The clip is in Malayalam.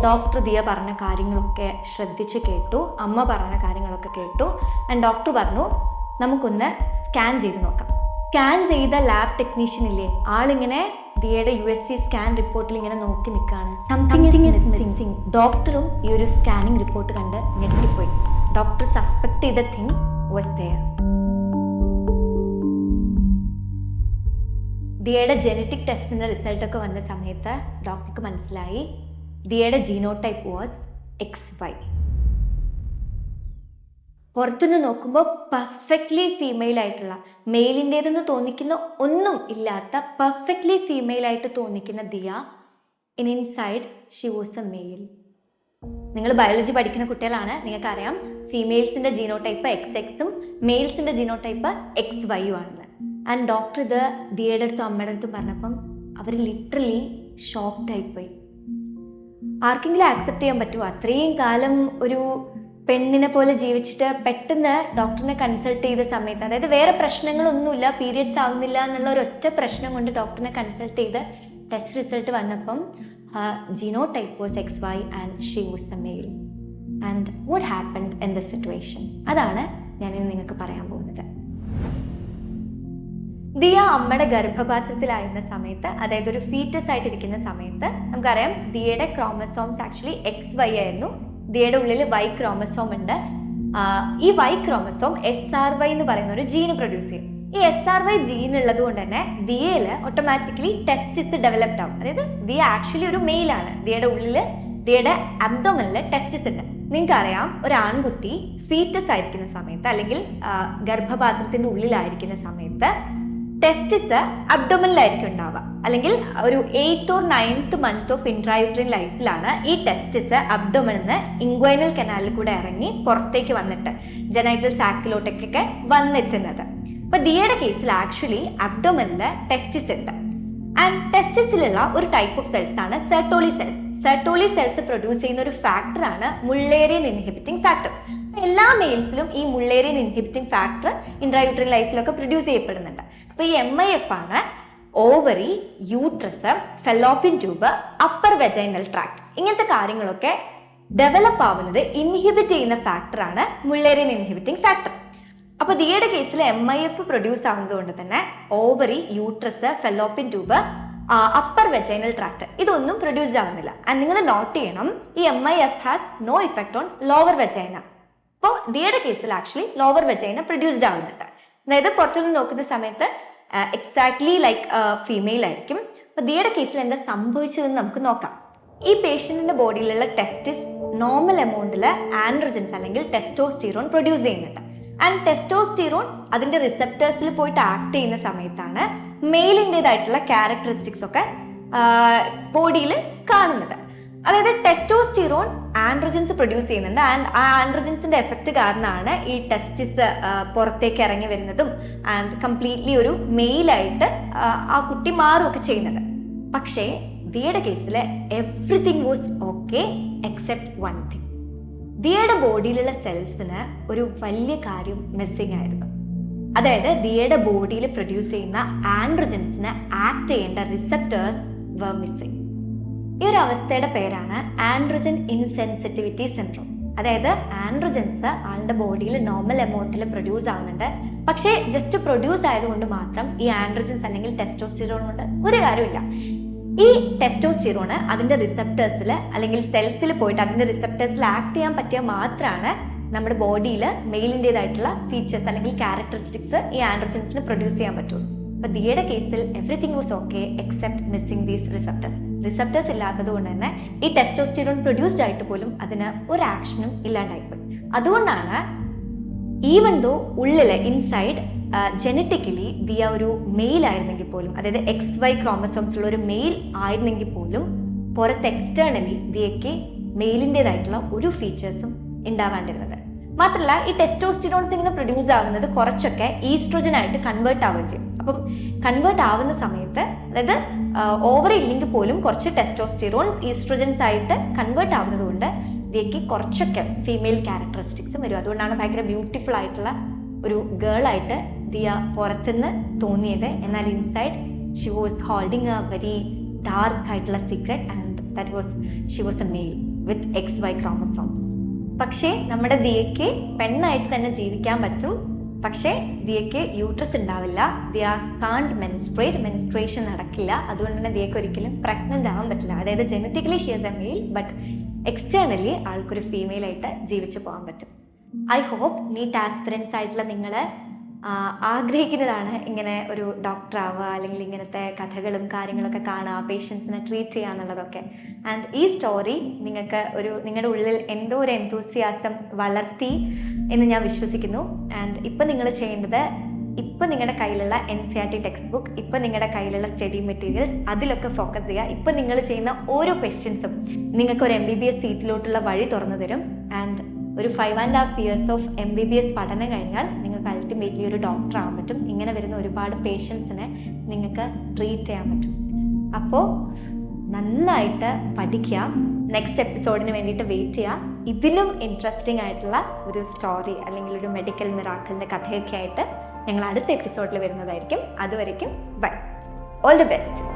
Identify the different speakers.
Speaker 1: ഡോക്ടർ ദിയ പറഞ്ഞ കാര്യങ്ങളൊക്കെ ശ്രദ്ധിച്ച് കേട്ടു, അമ്മ പറഞ്ഞ കാര്യങ്ങളൊക്കെ കേട്ടു. ആൻഡ് ഡോക്ടർ പറഞ്ഞു നമുക്കൊന്ന് സ്കാൻ ചെയ്ത് നോക്കാം. സ്കാൻ ചെയ്ത ലാബ് ടെക്നീഷ്യൻ ഇല്ലേ, ആളിങ്ങനെ ദിയയുടെ USG സ്കാൻ റിപ്പോർട്ടിൽ ഇങ്ങനെ നോക്കി നിൽക്കുകയാണ്. Something is missing. ഡോക്ടറും ഈ ഒരു സ്കാനിങ് റിപ്പോർട്ട് കണ്ട് ഞെട്ടിപ്പോയി. ഡോക്ടർ സസ്പെക്ട് ചെയ്ത തിങ് വാസ് ദെയർ. ദിയയുടെ ജെനറ്റിക് ടെസ്റ്റിൻ്റെ റിസൾട്ടൊക്കെ വന്ന സമയത്ത് ഡോക്ടർക്ക് മനസ്സിലായി ദിയയുടെ ജീനോടൈപ്പ് വാസ് XY. പുറത്തുനിന്ന് നോക്കുമ്പോൾ പെർഫെക്റ്റ്ലി ഫീമെയിൽ ആയിട്ടുള്ള, മെയിലിൻ്റേതെന്ന് തോന്നിക്കുന്ന ഒന്നും ഇല്ലാത്ത പെർഫെക്റ്റ്ലി ഫീമെയിൽ ആയിട്ട് തോന്നിക്കുന്ന Diya, inside she was a male. നിങ്ങൾ ബയോളജി പഠിക്കുന്ന കുട്ടികളാണ്, നിങ്ങൾക്കറിയാം ഫീമെയിൽസിൻ്റെ ജീനോടൈപ്പ് XX-ഉം മെയിൽസിൻ്റെ ജീനോടൈപ്പ് XY-യും ആണെന്ന്. ആൻഡ് ഡോക്ടർ ഇത് ദിയയുടെ അടുത്തും അമ്മയുടെ അടുത്തും പറഞ്ഞപ്പം അവർ ലിറ്ററലി ഷോക്ക്ഡായിപ്പോയി. ആർക്കെങ്കിലും ആക്സെപ്റ്റ് ചെയ്യാൻ പറ്റുമോ? അത്രയും കാലം ഒരു പെണ്ണിനെ പോലെ ജീവിച്ചിട്ട് പെട്ടെന്ന് ഡോക്ടറിനെ കൺസൾട്ട് ചെയ്ത സമയത്ത്, അതായത് വേറെ പ്രശ്നങ്ങളൊന്നുമില്ല, പീരിയഡ്സ് ആവുന്നില്ല എന്നുള്ള ഒരൊറ്റ പ്രശ്നം കൊണ്ട് ഡോക്ടറിനെ കൺസൾട്ട് ചെയ്ത് ടെസ്റ്റ് റിസൾട്ട് വന്നപ്പം genotype was XY and she was a male. And what happened in the situation, അതാണ് ഞാനിന്ന് നിങ്ങൾക്ക് പറയാൻ പോകുന്നത്. ദിയ അമ്മയുടെ ഗർഭപാത്രത്തിലായിരുന്ന സമയത്ത്, അതായത് ഒരു ഫീറ്റസ് ആയിട്ടിരിക്കുന്ന സമയത്ത്, നമുക്കറിയാം ദിയയുടെ ക്രോമസോംസ് ആക്ച്വലി XY ആയിരുന്നു. ദിയയുടെ ഉള്ളിൽ Y ക്രോമസോം ഉണ്ട്. ഈ Y ക്രോമസോം SRY എന്ന് പറയുന്ന ഒരു ജീന് പ്രൊഡ്യൂസ് ചെയ്യും. ഈ SRY ജീൻ ഉള്ളത് കൊണ്ട് തന്നെ ദിയയിൽ ഓട്ടോമാറ്റിക്കലി ടെസ്റ്റിസ് ഡെവലപ്ഡ് ആവും. അതായത് ദിയ ആക്ച്വലി ഒരു മെയിലാണ്. ദിയയുടെ ഉള്ളിൽ, ദിയയുടെ അബ്ഡോമനിൽ ടെസ്റ്റിസ് ഉണ്ട്. നിങ്ങൾക്കറിയാം ഒരു ആൺകുട്ടി ഫീറ്റസ് ആയിരിക്കുന്ന സമയത്ത്, അല്ലെങ്കിൽ ഗർഭപാത്രത്തിന്റെ ഉള്ളിലായിരിക്കുന്ന സമയത്ത് ടെസ്റ്റിസ് അബ്ഡോമനിലായിരിക്കും ഉണ്ടാവുക. അല്ലെങ്കിൽ ഒരു 8th or 9th month of intrauterine ലൈഫിലാണ് ഈ ടെസ്റ്റിസ് അബ്ഡോമനിൽ നിന്ന് ഇൻഗ്വൈനൽ കനാലിൽ കൂടെ ഇറങ്ങി പുറത്തേക്ക് വന്നിട്ട് ജനൈറ്റൽ സാക്കിലോട്ടൊക്കെ വന്നെത്തുന്നത്. അപ്പൊ ദിയയുടെ കേസിൽ ആക്ച്വലി അബ്ഡോമനിൽ ടെസ്റ്റിസ് ഉണ്ട്. ആൻഡ് ടെസ്റ്റിസിലുള്ള ഒരു ടൈപ്പ് ഓഫ് സെൽസ് ആണ് Sertoli cells. Sertoli cells produce ചെയ്യുന്ന ഒരു ഫാക്ടറാണ് മുള്ളേറിയൻ ഇൻഹിബിറ്റിംഗ് ഫാക്ടർ. എല്ലാ മെയിൽസിലും ഈ Mullerian inhibiting factor intrauterine ലൈഫിലൊക്കെ produce ചെയ്യപ്പെടുന്നുണ്ട്. അപ്പൊ ഈ MIF ആണ് ovary, uterus, fallopian tube, upper vaginal tract, ഇങ്ങനത്തെ കാര്യങ്ങളൊക്കെ ഡെവലപ്പ് ആവുന്നത് ഇൻഹിബിറ്റ് ചെയ്യുന്ന ഫാക്ടറാണ് മുള്ളേറിയൻ ഇൻഹിബിറ്റിംഗ് ഫാക്ടർ. അപ്പൊ ദിയയുടെ കേസിൽ MIF പ്രൊഡ്യൂസ് ആവുന്നത് കൊണ്ട് തന്നെ ovary, uterus, fallopian tube, upper vaginal tract ഇതൊന്നും പ്രൊഡ്യൂസ് ആവുന്നില്ല. ആൻഡ് നിങ്ങൾ നോട്ട് ചെയ്യണം, ഈ MIF has no effect on lower vagina. അപ്പോൾ ദിയയുടെ കേസിൽ ആക്ച്വലി ലോവർ വെജൈന പ്രൊഡ്യൂസ്ഡ് ആവുന്നുണ്ട്. അതായത് പുറത്തുനിന്ന് നോക്കുന്ന സമയത്ത് എക്സാക്ട്ലി ലൈക്ക് ഫീമെയിൽ ആയിരിക്കും. അപ്പൊ ദിയയുടെ കേസിൽ എന്താ സംഭവിച്ചതെന്ന് നമുക്ക് നോക്കാം. ഈ പേഷ്യന്റിന്റെ ബോഡിയിലുള്ള ടെസ്റ്റിസ് നോർമൽ എമൗണ്ടിൽ ആൻഡ്രോജൻസ് അല്ലെങ്കിൽ ടെസ്റ്റോസ്റ്റിറോൺ പ്രൊഡ്യൂസ് ചെയ്യുന്നുണ്ട്. ആൻഡ് ടെസ്റ്റോസ്റ്റിറോൺ അതിന്റെ റിസെപ്റ്റേഴ്സിൽ പോയിട്ട് ആക്ട് ചെയ്യുന്ന സമയത്താണ് മെയിലിൻ്റെതായിട്ടുള്ള ക്യാരക്ടറിസ്റ്റിക്സ് ഒക്കെ ബോഡിയിൽ കാണുന്നത്. അതായത് ടെസ്റ്റോസ്റ്റിറോൺ ആൻഡ്രോജൻസ് പ്രൊഡ്യൂസ് ചെയ്യുന്നുണ്ട്. ആൻഡ് ആ ആൻഡ്രോജൻസിന്റെ എഫക്റ്റ് കാരണമാണ് ഈ ടെസ്റ്റിസ് പുറത്തേക്ക് ഇറങ്ങി വരുന്നതും ആൻഡ് കംപ്ലീറ്റ്ലി ഒരു മെയിലായിട്ട് ആ കുട്ടി മാറുകയൊക്കെ ചെയ്യുന്നത്. പക്ഷേ ദിയയുടെ കേസിൽ everything was okay except one thing. ദിയയുടെ ബോഡിയിലുള്ള സെൽസിന് ഒരു വലിയ കാര്യം മിസ്സിംഗ് ആയിരുന്നു. അതായത് ദിയയുടെ ബോഡിയിൽ പ്രൊഡ്യൂസ് ചെയ്യുന്ന ആൻഡ്രോജൻസിന് ആക്ട് ചെയ്യേണ്ട റിസെപ്റ്റേഴ്സ് വർ മിസ്സിംഗ്. ഈ ഒരു അവസ്ഥയുടെ പേരാണ് ആൻഡ്രോജൻ ഇൻസെൻസിറ്റിവിറ്റി സിൻഡ്രോം. അതായത് ആൻഡ്രോജൻസ് ആളുടെ ബോഡിയിൽ നോർമൽ എമൗണ്ടിൽ പ്രൊഡ്യൂസ് ആവുന്നുണ്ട്, പക്ഷേ ജസ്റ്റ് പ്രൊഡ്യൂസ് ആയതുകൊണ്ട് മാത്രം ഈ ആൻഡ്രോജൻസ് അല്ലെങ്കിൽ ടെസ്റ്റോസ്റ്റിറോൺ കൊണ്ട് ഒരു കാര്യമില്ല. ഈ ടെസ്റ്റോസ്റ്റിറോണ് അതിന്റെ റിസെപ്റ്റേഴ്സിൽ അല്ലെങ്കിൽ സെൽസിൽ പോയിട്ട് അതിന്റെ റിസെപ്റ്റേഴ്സിൽ ആക്ട് ചെയ്യാൻ പറ്റിയാൽ മാത്രമാണ് നമ്മുടെ ബോഡിയിൽ മെയിലിൻ്റെതായിട്ടുള്ള ഫീച്ചേഴ്സ് അല്ലെങ്കിൽ ക്യാരക്ടറിസ്റ്റിക്സ് ഈ ആൻഡ്രോജൻസിന് പ്രൊഡ്യൂസ് ചെയ്യാൻ പറ്റുള്ളൂ. അപ്പൊ ദിയയുടെ കേസിൽ everything was okay except missing these receptors. Receptors ഇല്ലാത്തത് കൊണ്ട് തന്നെ ഈ ടെസ്റ്റോസ്റ്റിറോൺ പ്രൊഡ്യൂസ്ഡ് ആയിട്ട് പോലും അതിന് ഒരു ആക്ഷനും ഇല്ലാണ്ടായിപ്പോയി. അതുകൊണ്ടാണ് ഈവൻ ദോ ഉള്ളില് ഇൻസൈഡ് ജനറ്റിക്കലി ദിയ ഒരു മെയിൽ ആയിരുന്നെങ്കിൽ പോലും, അതായത് XY ക്രോമസോംസ് ഉള്ള ഒരു മെയിൽ ആയിരുന്നെങ്കിൽ പോലും പുറത്ത് എക്സ്റ്റേണലി ദിയയ്ക്ക് മെയിലിൻ്റെതായിട്ടുള്ള ഒരു ഫീച്ചേഴ്സും ഉണ്ടാവാണ്ടിരുന്നത്. മാത്രമല്ല ഈ ടെസ്റ്റോസ്റ്റിറോൺസ് ഇങ്ങനെ പ്രൊഡ്യൂസ് ആവുന്നത് കുറച്ചൊക്കെ ഈസ്ട്രോജൻ ആയിട്ട് കൺവേർട്ട് ആവുകയും ചെയ്യും. അപ്പം കൺവേർട്ട് ആവുന്ന സമയത്ത്, അതായത് ഓവറി ഇല്ലെങ്കിൽ പോലും കുറച്ച് ടെസ്റ്റോസ്റ്റിറോൺസ് ഈസ്ട്രോജൻസ് ആയിട്ട് കൺവേർട്ട് ആവുന്നത് കൊണ്ട് ദിയയ്ക്ക് കുറച്ചൊക്കെ ഫീമെയിൽ ക്യാരക്ടറിസ്റ്റിക്സും വരും. അതുകൊണ്ടാണ് ഭയങ്കര ബ്യൂട്ടിഫുൾ ആയിട്ടുള്ള ഒരു ഗേൾ ആയിട്ട് ദിയ പുറത്തുനിന്ന് തോന്നിയത്. എന്നാൽ inside she was holding a very dark ആയിട്ടുള്ള secret and that was she was a male. With XY chromosomes. പക്ഷേ നമ്മുടെ ദിയയ്ക്ക് പെണ്ണായിട്ട് തന്നെ ജീവിക്കാൻ പറ്റും. പക്ഷേ ദിയയ്ക്ക് യൂട്രസ് ഉണ്ടാവില്ല. ദിയ കാണ്ട് മെൻസ്ട്രേഷൻ നടക്കില്ല. അതുകൊണ്ട് തന്നെ ദിയയ്ക്ക് ഒരിക്കലും പ്രഗ്നന്റ് ആവാൻ പറ്റില്ല. അതായത് genetically she is a male, but externally ആൾക്കൊരു ഫീമെയിൽ ആയിട്ട് ജീവിച്ചു പോകാൻ പറ്റും. ഐ ഹോപ്പ് നീറ്റ് ആസ്പിറൻസ് ആയിട്ടുള്ള നിങ്ങൾ ആഗ്രഹിക്കുന്നതാണ് ഇങ്ങനെ ഒരു ഡോക്ടർ ആവുക, അല്ലെങ്കിൽ ഇങ്ങനത്തെ കഥകളും കാര്യങ്ങളൊക്കെ കാണുക, പേഷ്യൻസിനെ ട്രീറ്റ് ചെയ്യുക എന്നുള്ളതൊക്കെ. ആൻഡ് ഈ സ്റ്റോറി നിങ്ങൾക്ക് നിങ്ങളുടെ ഉള്ളിൽ എന്തോ ഒരു എന്തൂസിയാസം വളർത്തി എന്ന് ഞാൻ വിശ്വസിക്കുന്നു. ആൻഡ് ഇപ്പം നിങ്ങൾ ചെയ്യേണ്ടത്, ഇപ്പം നിങ്ങളുടെ കയ്യിലുള്ള NCERT ടെക്സ്റ്റ് ബുക്ക്, ഇപ്പം നിങ്ങളുടെ കയ്യിലുള്ള സ്റ്റഡി മെറ്റീരിയൽസ്, അതിലൊക്കെ ഫോക്കസ് ചെയ്യുക. ഇപ്പം നിങ്ങൾ ചെയ്യുന്ന ഓരോ ക്വസ്റ്റ്യൻസും നിങ്ങൾക്ക് ഒരു MBBS സീറ്റിലോട്ടുള്ള വഴി തുറന്നു തരും. ആൻഡ് ഒരു 5.5 years ഓഫ് MBBS പഠനം കഴിഞ്ഞാൽ നിങ്ങൾക്ക് അൾട്ടിമേറ്റ്ലി ഒരു ഡോക്ടർ ആവാൻ പറ്റും. ഇങ്ങനെ വരുന്ന ഒരുപാട് പേഷ്യൻസിനെ നിങ്ങൾക്ക് ട്രീറ്റ് ചെയ്യാൻ പറ്റും. അപ്പോൾ നന്നായിട്ട് പഠിക്കുക. നെക്സ്റ്റ് എപ്പിസോഡിന് വേണ്ടിയിട്ട് വെയിറ്റ് ചെയ്യുക. ഇതിലും ഇൻട്രസ്റ്റിംഗ് ആയിട്ടുള്ള ഒരു സ്റ്റോറി അല്ലെങ്കിൽ ഒരു മെഡിക്കൽ മിറാക്കിളിൻ്റെ കഥയൊക്കെ ആയിട്ട് ഞങ്ങൾ അടുത്ത എപ്പിസോഡിൽ വരുന്നതായിരിക്കും. അതുവരയ്ക്കും ബൈ. All the best.